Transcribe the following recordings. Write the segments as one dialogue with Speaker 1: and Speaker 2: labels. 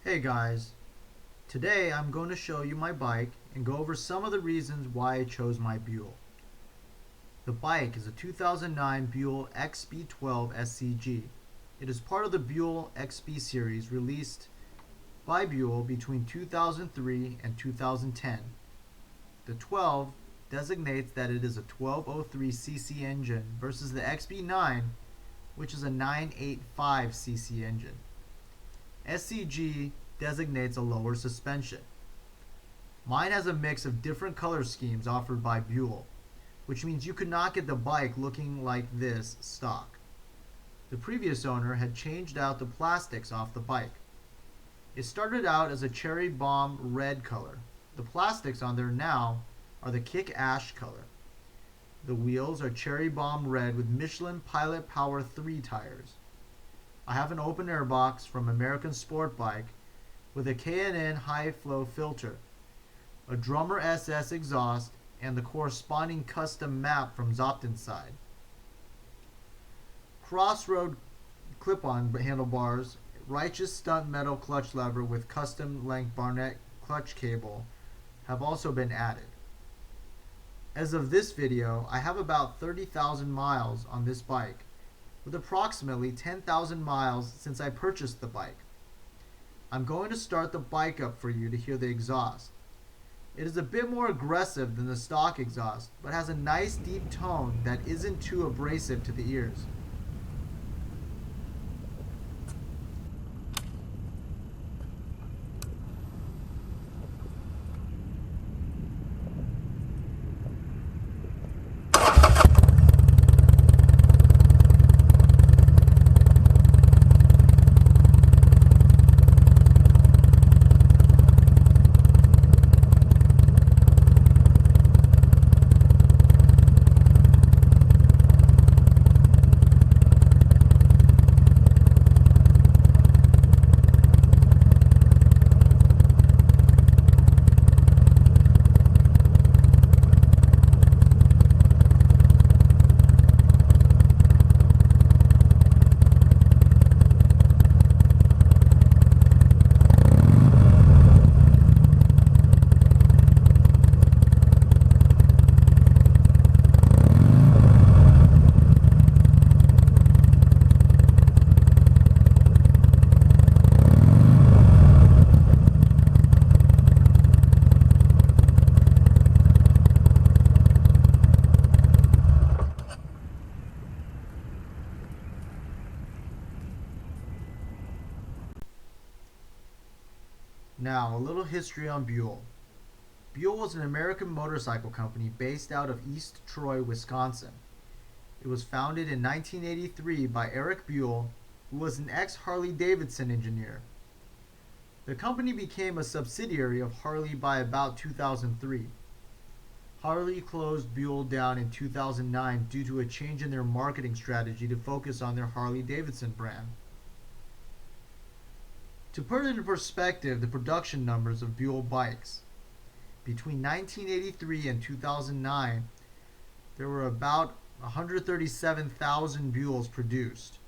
Speaker 1: Hey guys, today I'm going to show you my bike and go over some of the reasons why I chose my Buell. The bike is a 2009 Buell XB12 SCG. It is part of the Buell XB series released by Buell between 2003 and 2010. The 12 designates that it is a 1203cc engine versus the XB9, which is a 985cc engine. SCG designates a lower suspension. Mine has a mix of different color schemes offered by Buell, which means you could not get the bike looking like this stock. The previous owner had changed out the plastics off the bike. It started out as a cherry bomb red color. The plastics on there now are the kick ash color. The wheels are cherry bomb red with Michelin Pilot Power 3 tires. I have an open air box from American Sportbike with a K&N high flow filter, a Drummer SS exhaust, and the corresponding custom map from Zoptenside. Crossroad clip-on handlebars, righteous stunt metal clutch lever with custom length Barnett clutch cable have also been added. As of this video, I have about 30,000 miles on this bike, with approximately 10,000 miles since I purchased the bike. I'm going to start the bike up for you to hear the exhaust. It is a bit more aggressive than the stock exhaust, but has a nice deep tone that isn't too abrasive to the ears. Now, a little history on Buell. Buell was an American motorcycle company based out of East Troy, Wisconsin. It was founded in 1983 by Erik Buell, who was an ex-Harley Davidson engineer. The company became a subsidiary of Harley by about 2003. Harley closed Buell down in 2009 due to a change in their marketing strategy to focus on their Harley Davidson brand. To put into perspective the production numbers of Buell bikes, between 1983 and 2009, there were about 137,000 Buells produced.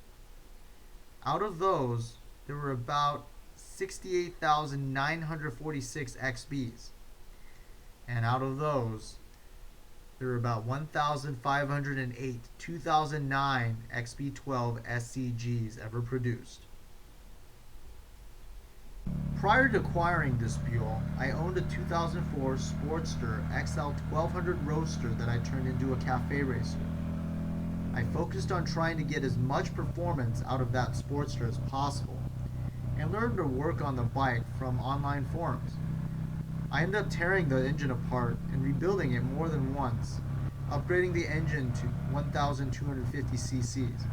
Speaker 1: Out of those, there were about 68,946 XBs. And out of those, there were about 1,508 2009 XB12 SCGs ever produced. Prior to acquiring this Buell, I owned a 2004 Sportster XL 1200 Roadster that I turned into a cafe racer. I focused on trying to get as much performance out of that Sportster as possible, and learned to work on the bike from online forums. I ended up tearing the engine apart and rebuilding it more than once, upgrading the engine to 1,250 cc's.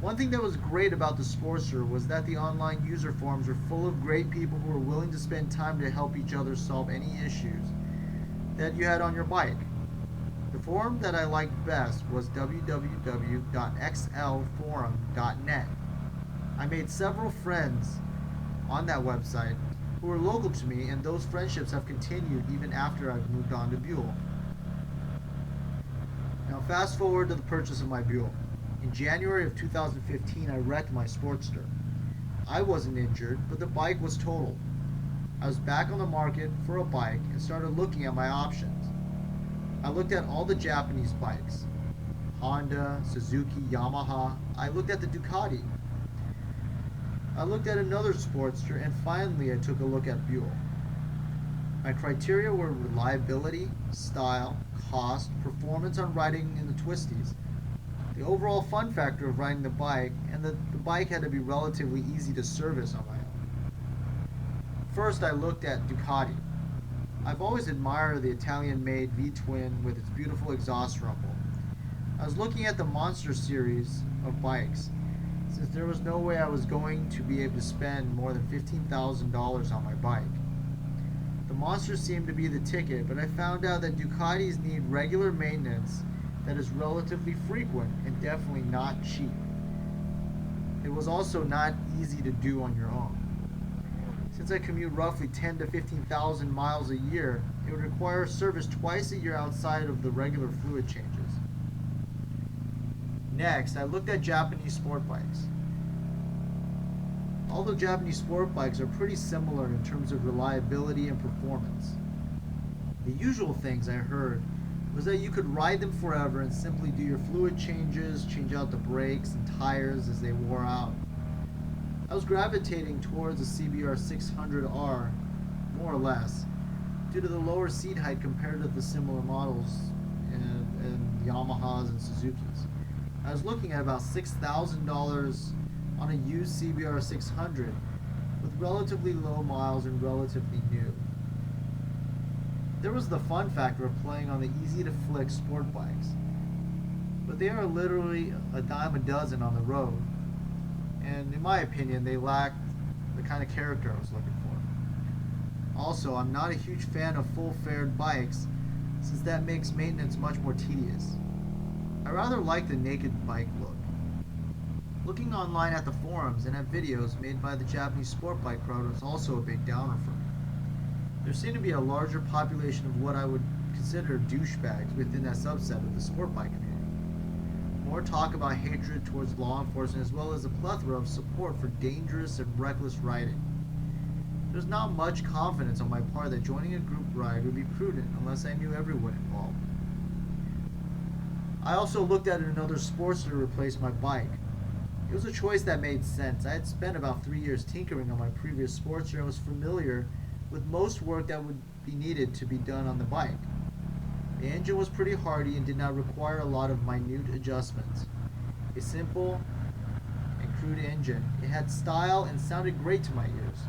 Speaker 1: One thing that was great about the Sportster was that the online user forums were full of great people who were willing to spend time to help each other solve any issues that you had on your bike. The forum that I liked best was www.xlforum.net. I made several friends on that website who were local to me, and those friendships have continued even after I've moved on to Buell. Now fast forward to the purchase of my Buell. In January of 2015, I wrecked my Sportster. I wasn't injured, but the bike was totaled. I was back on the market for a bike and started looking at my options. I looked at all the Japanese bikes: Honda, Suzuki, Yamaha. I looked at the Ducati. I looked at another Sportster, and finally I took a look at Buell. My criteria were reliability, style, cost, performance on riding in the twisties, the overall fun factor of riding the bike, and that the bike had to be relatively easy to service on my own. First, I looked at Ducati. I've always admired the Italian-made V-twin with its beautiful exhaust rumble. I was looking at the Monster series of bikes, since there was no way I was going to be able to spend more than $15,000 on my bike. The Monster seemed to be the ticket, but I found out that Ducatis need regular maintenance that is relatively frequent and definitely not cheap. It was also not easy to do on your own. Since I commute roughly 10 to 15,000 miles a year, it would require service twice a year outside of the regular fluid changes. Next, I looked at Japanese sport bikes. All the Japanese sport bikes are pretty similar in terms of reliability and performance. The usual things I heard was that you could ride them forever and simply do your fluid changes, change out the brakes and tires as they wore out. I was gravitating towards the CBR 600R, more or less, due to the lower seat height compared to the similar models in Yamahas and Suzukis. I was looking at about $6,000 on a used CBR 600 with relatively low miles and relatively new. There was the fun factor of playing on the easy-to-flick sport bikes, but they are literally a dime a dozen on the road, and in my opinion they lacked the kind of character I was looking for. Also, I'm not a huge fan of full-fared bikes, since that makes maintenance much more tedious. I rather like the naked bike look. Looking online at the forums and at videos made by the Japanese sport bike crowd was also a big downer for me. There seemed to be a larger population of what I would consider douchebags within that subset of the sport bike community. More talk about hatred towards law enforcement, as well as a plethora of support for dangerous and reckless riding. There's not much confidence on my part that joining a group ride would be prudent unless I knew everyone involved. I also looked at another Sportster to replace my bike. It was a choice that made sense. I had spent about 3 years tinkering on my previous Sportster and was familiar with most work that would be needed to be done on the bike. The engine was pretty hardy and did not require a lot of minute adjustments. A simple and crude engine. It had style and sounded great to my ears.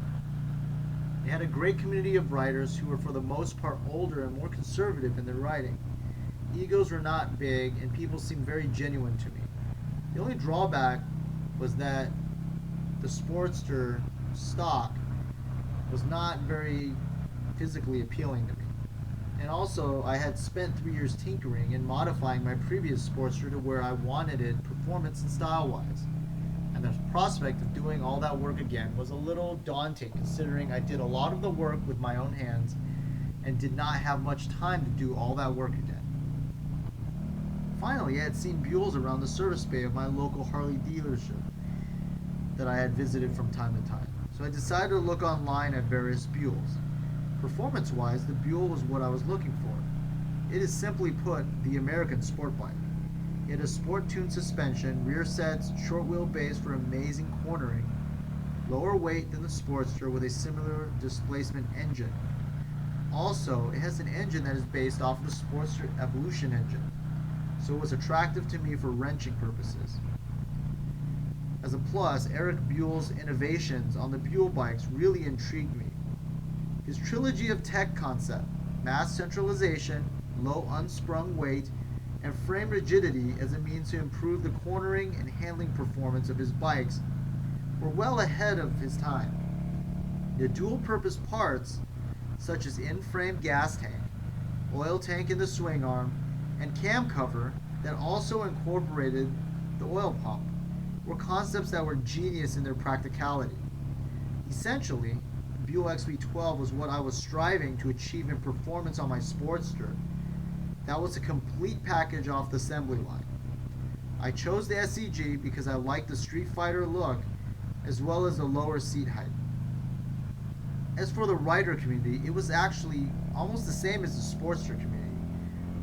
Speaker 1: It had a great community of riders who were for the most part older and more conservative in their riding. Egos were not big and people seemed very genuine to me. The only drawback was that the Sportster stock was not very physically appealing to me. And also, I had spent 3 years tinkering and modifying my previous Sportster to where I wanted it performance and style-wise. And the prospect of doing all that work again was a little daunting, considering I did a lot of the work with my own hands and did not have much time to do all that work again. Finally, I had seen Buells around the service bay of my local Harley dealership that I had visited from time to time. So I decided to look online at various Buells. Performance-wise, the Buell was what I was looking for. It is simply put the American Sportbike. It has sport-tuned suspension, rear sets, short wheelbase for amazing cornering, lower weight than the Sportster with a similar displacement engine. Also, it has an engine that is based off of the Sportster Evolution engine, so it was attractive to me for wrenching purposes. As a plus, Erik Buell's innovations on the Buell bikes really intrigued me. His trilogy of tech concept, mass centralization, low unsprung weight, and frame rigidity as a means to improve the cornering and handling performance of his bikes were well ahead of his time. The dual-purpose parts, such as in-frame gas tank, oil tank in the swing arm, and cam cover that also incorporated the oil pump, were concepts that were genius in their practicality. Essentially, Buell XB12 was what I was striving to achieve in performance on my Sportster. That was a complete package off the assembly line. I chose the SCG because I liked the Street Fighter look as well as a lower seat height. As for the rider community, it was actually almost the same as the Sportster community.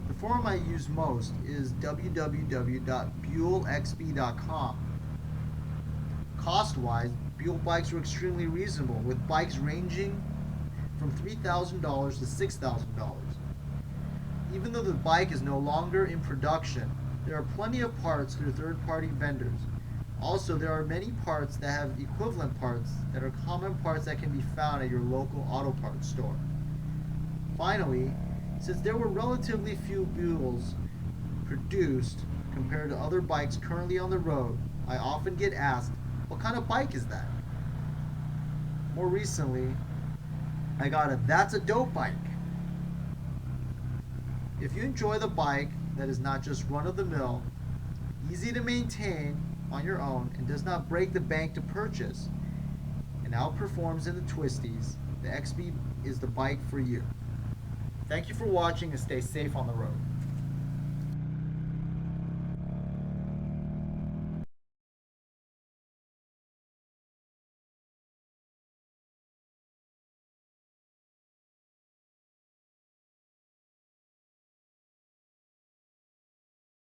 Speaker 1: The forum I use most is www.buellxb.com. Cost-wise, Buell bikes were extremely reasonable, with bikes ranging from $3,000 to $6,000. Even though the bike is no longer in production, there are plenty of parts through third-party vendors. Also, there are many parts that have equivalent parts that are common parts that can be found at your local auto parts store. Finally, since there were relatively few Buells produced compared to other bikes currently on the road, I often get asked, what kind of bike is that? More recently, I got a "That's a dope bike." If you enjoy the bike that is not just run-of-the-mill, easy to maintain on your own, and does not break the bank to purchase, and outperforms in the twisties, the XB is the bike for you. Thank you for watching, and stay safe on the road.